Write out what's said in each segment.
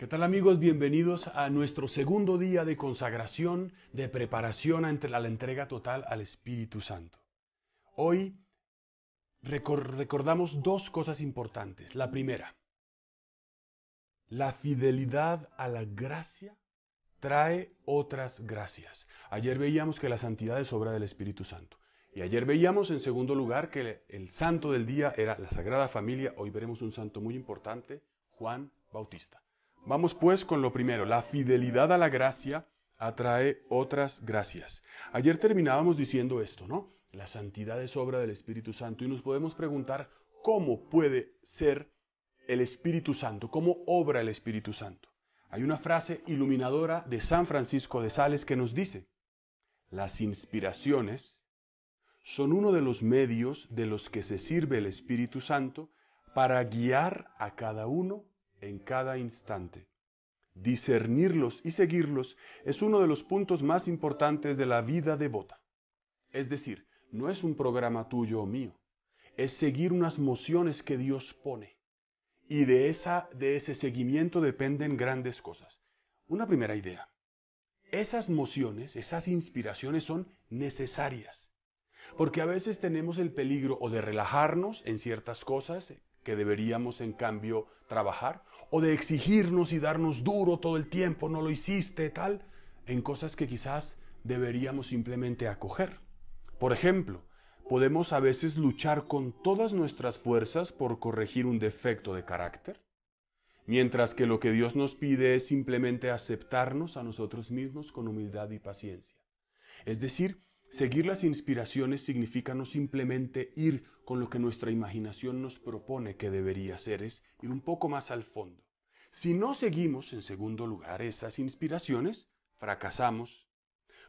tal amigos? Bienvenidos a nuestro segundo día de consagración, de preparación a la entrega total al Espíritu Santo. Hoy recordamos dos cosas importantes. La primera, la fidelidad a la gracia trae otras gracias. Ayer veíamos que la santidad es obra del Espíritu Santo. Y ayer veíamos en segundo lugar que el santo del día era la Sagrada Familia. Hoy veremos un santo muy importante, Juan Bautista. Vamos pues con lo primero, la fidelidad a la gracia atrae otras gracias. Ayer terminábamos diciendo esto, ¿no? La santidad es obra del Espíritu Santo y nos podemos preguntar cómo puede ser el Espíritu Santo, cómo obra el Espíritu Santo. Hay una frase iluminadora de San Francisco de Sales que nos dice: las inspiraciones son uno de los medios de los que se sirve el Espíritu Santo para guiar a cada uno en cada instante. Discernirlos y seguirlos es uno de los puntos más importantes de la vida devota. Es decir, no es un programa tuyo o mío, es seguir unas mociones que Dios pone. Y de ese seguimiento dependen grandes cosas. Una primera idea: esas mociones, esas inspiraciones son necesarias. Porque a veces tenemos el peligro o de relajarnos en ciertas cosas que deberíamos en cambio trabajar, o de exigirnos y darnos duro todo el tiempo, no lo hiciste, tal, en cosas que quizás deberíamos simplemente acoger. Por ejemplo, podemos a veces luchar con todas nuestras fuerzas por corregir un defecto de carácter, mientras que lo que Dios nos pide es simplemente aceptarnos a nosotros mismos con humildad y paciencia. Es decir, seguir las inspiraciones significa no simplemente ir con lo que nuestra imaginación nos propone que debería ser, es ir un poco más al fondo. Si no seguimos, en segundo lugar, esas inspiraciones, fracasamos.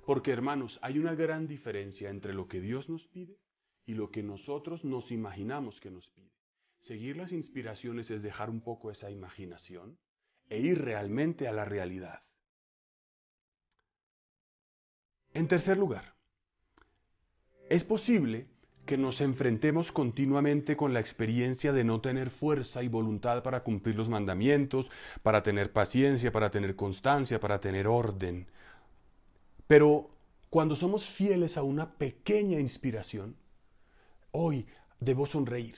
Porque, hermanos, hay una gran diferencia entre lo que Dios nos pide y lo que nosotros nos imaginamos que nos pide. Seguir las inspiraciones es dejar un poco esa imaginación e ir realmente a la realidad. En tercer lugar, es posible que nos enfrentemos continuamente con la experiencia de no tener fuerza y voluntad para cumplir los mandamientos, para tener paciencia, para tener constancia, para tener orden. Pero cuando somos fieles a una pequeña inspiración, hoy debo sonreír.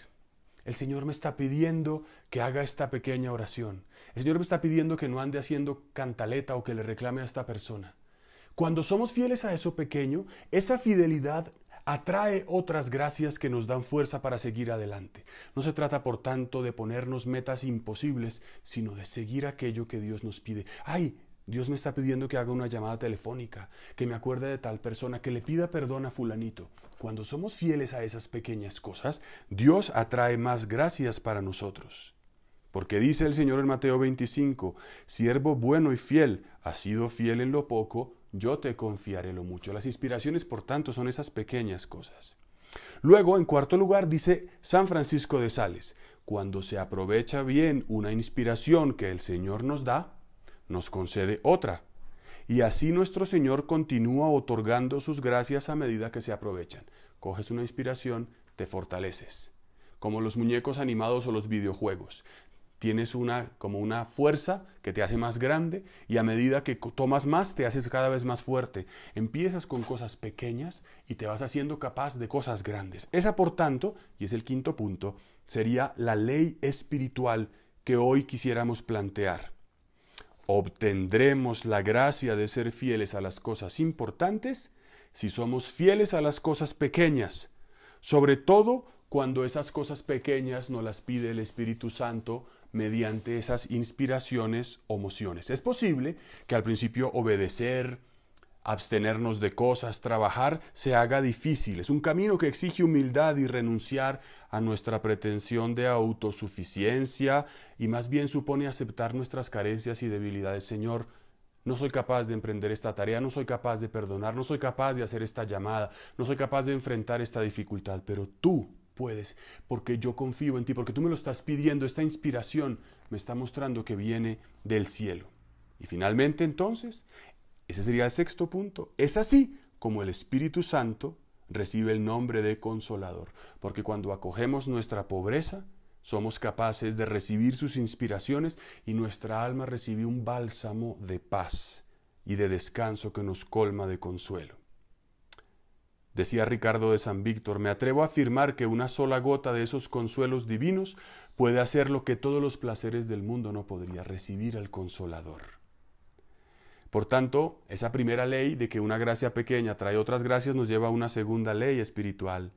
El Señor me está pidiendo que haga esta pequeña oración. El Señor me está pidiendo que no ande haciendo cantaleta o que le reclame a esta persona. Cuando somos fieles a eso pequeño, esa fidelidad atrae otras gracias que nos dan fuerza para seguir adelante. No se trata, por tanto, de ponernos metas imposibles, sino de seguir aquello que Dios nos pide. ¡Ay! Dios me está pidiendo que haga una llamada telefónica, que me acuerde de tal persona, que le pida perdón a fulanito. Cuando somos fieles a esas pequeñas cosas, Dios atrae más gracias para nosotros. Porque dice el Señor en Mateo 25, siervo bueno y fiel, has sido fiel en lo poco, yo te confiaré lo mucho. Las inspiraciones, por tanto, son esas pequeñas cosas. Luego, en cuarto lugar, dice San Francisco de Sales, cuando se aprovecha bien una inspiración que el Señor nos da, nos concede otra. Y así nuestro Señor continúa otorgando sus gracias a medida que se aprovechan. Coges una inspiración, te fortaleces. Como los muñecos animados o los videojuegos. Tienes como una fuerza que te hace más grande y a medida que tomas más te haces cada vez más fuerte. Empiezas con cosas pequeñas y te vas haciendo capaz de cosas grandes. Esa, por tanto, y es el quinto punto, sería la ley espiritual que hoy quisiéramos plantear. Obtendremos la gracia de ser fieles a las cosas importantes si somos fieles a las cosas pequeñas, sobre todo cuando esas cosas pequeñas nos las pide el Espíritu Santo mediante esas inspiraciones o mociones. Es posible que al principio obedecer, abstenernos de cosas, trabajar, se haga difícil. Es un camino que exige humildad y renunciar a nuestra pretensión de autosuficiencia y más bien supone aceptar nuestras carencias y debilidades. Señor, no soy capaz de emprender esta tarea, no soy capaz de perdonar, no soy capaz de hacer esta llamada, no soy capaz de enfrentar esta dificultad, pero tú puedes, porque yo confío en ti, porque tú me lo estás pidiendo. Esta inspiración me está mostrando que viene del cielo. Y finalmente, entonces, ese sería el sexto punto. Es así como el Espíritu Santo recibe el nombre de Consolador, porque cuando acogemos nuestra pobreza, somos capaces de recibir sus inspiraciones y nuestra alma recibe un bálsamo de paz y de descanso que nos colma de consuelo. Decía Ricardo de San Víctor, me atrevo a afirmar que una sola gota de esos consuelos divinos puede hacer lo que todos los placeres del mundo no podría, recibir al Consolador. Por tanto, esa primera ley de que una gracia pequeña trae otras gracias nos lleva a una segunda ley espiritual.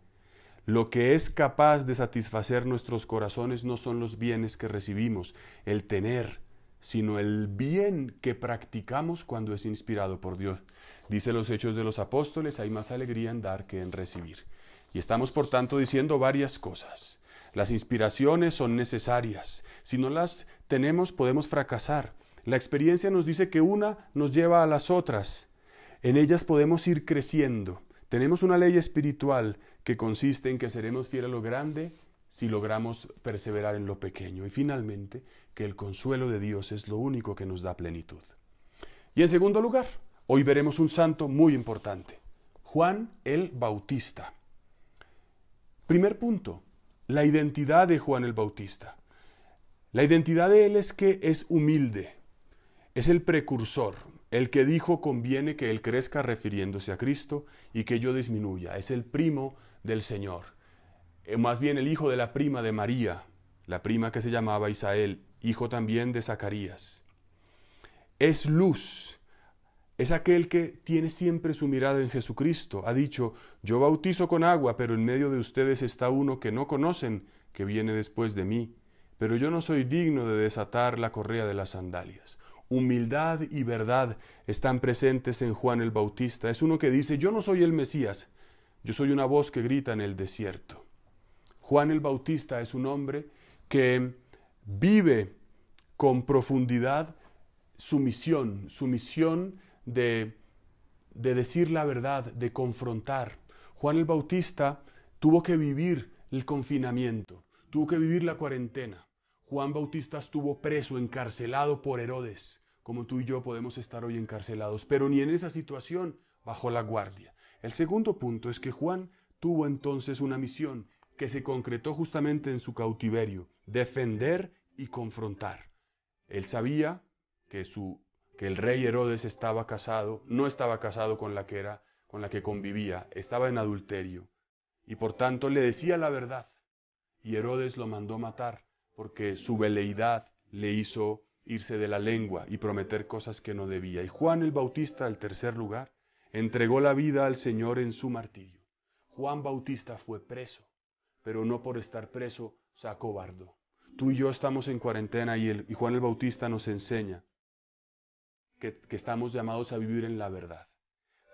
Lo que es capaz de satisfacer nuestros corazones no son los bienes que recibimos, el tener, sino el bien que practicamos cuando es inspirado por Dios. Dice los Hechos de los Apóstoles, hay más alegría en dar que en recibir. Y estamos por tanto diciendo varias cosas. Las inspiraciones son necesarias. Si no las tenemos podemos fracasar. La experiencia nos dice que una nos lleva a las otras. En ellas podemos ir creciendo. Tenemos una ley espiritual que consiste en que seremos fieles a lo grande si logramos perseverar en lo pequeño. Y finalmente, que el consuelo de Dios es lo único que nos da plenitud. Y en segundo lugar, hoy veremos un santo muy importante, Juan el Bautista. Primer punto, la identidad de Juan el Bautista. La identidad de él es que es humilde. Es el precursor, el que dijo conviene que él crezca refiriéndose a Cristo y que yo disminuya. Es el primo del Señor. Más bien el hijo de la prima de María, la prima que se llamaba Isael, hijo también de Zacarías. Es luz, es aquel que tiene siempre su mirada en Jesucristo. Ha dicho, yo bautizo con agua, pero en medio de ustedes está uno que no conocen, que viene después de mí. Pero yo no soy digno de desatar la correa de las sandalias. Humildad y verdad están presentes en Juan el Bautista. Es uno que dice, yo no soy el Mesías, yo soy una voz que grita en el desierto. Juan el Bautista es un hombre que vive con profundidad su misión de decir la verdad, de confrontar. Juan el Bautista tuvo que vivir el confinamiento, tuvo que vivir la cuarentena. Juan Bautista estuvo preso, encarcelado por Herodes, como tú y yo podemos estar hoy encarcelados, pero ni en esa situación bajó la guardia. El segundo punto es que Juan tuvo entonces una misión que se concretó justamente en su cautiverio, defender y confrontar. Él sabía que el rey Herodes estaba casado, no estaba casado con la que convivía, estaba en adulterio, y por tanto le decía la verdad, y Herodes lo mandó matar, porque su veleidad le hizo irse de la lengua y prometer cosas que no debía. Y Juan el Bautista, en tercer lugar, entregó la vida al Señor en su martirio. Juan Bautista fue preso, pero no por estar preso se acobardó. Tú y yo estamos en cuarentena y Juan el Bautista nos enseña que estamos llamados a vivir en la verdad.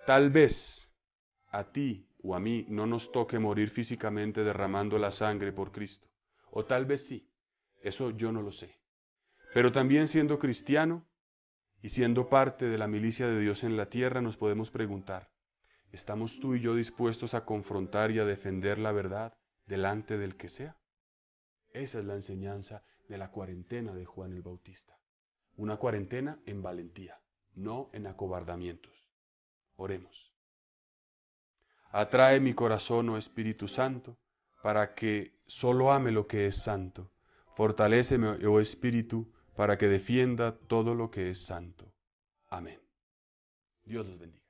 Tal vez a ti o a mí no nos toque morir físicamente derramando la sangre por Cristo. O tal vez sí, eso yo no lo sé. Pero también siendo cristiano y siendo parte de la milicia de Dios en la tierra, nos podemos preguntar, ¿estamos tú y yo dispuestos a confrontar y a defender la verdad delante del que sea? Esa es la enseñanza de la cuarentena de Juan el Bautista. Una cuarentena en valentía, no en acobardamientos. Oremos. Atrae mi corazón, oh Espíritu Santo, para que solo ame lo que es santo. Fortaléceme, oh Espíritu, para que defienda todo lo que es santo. Amén. Dios los bendiga.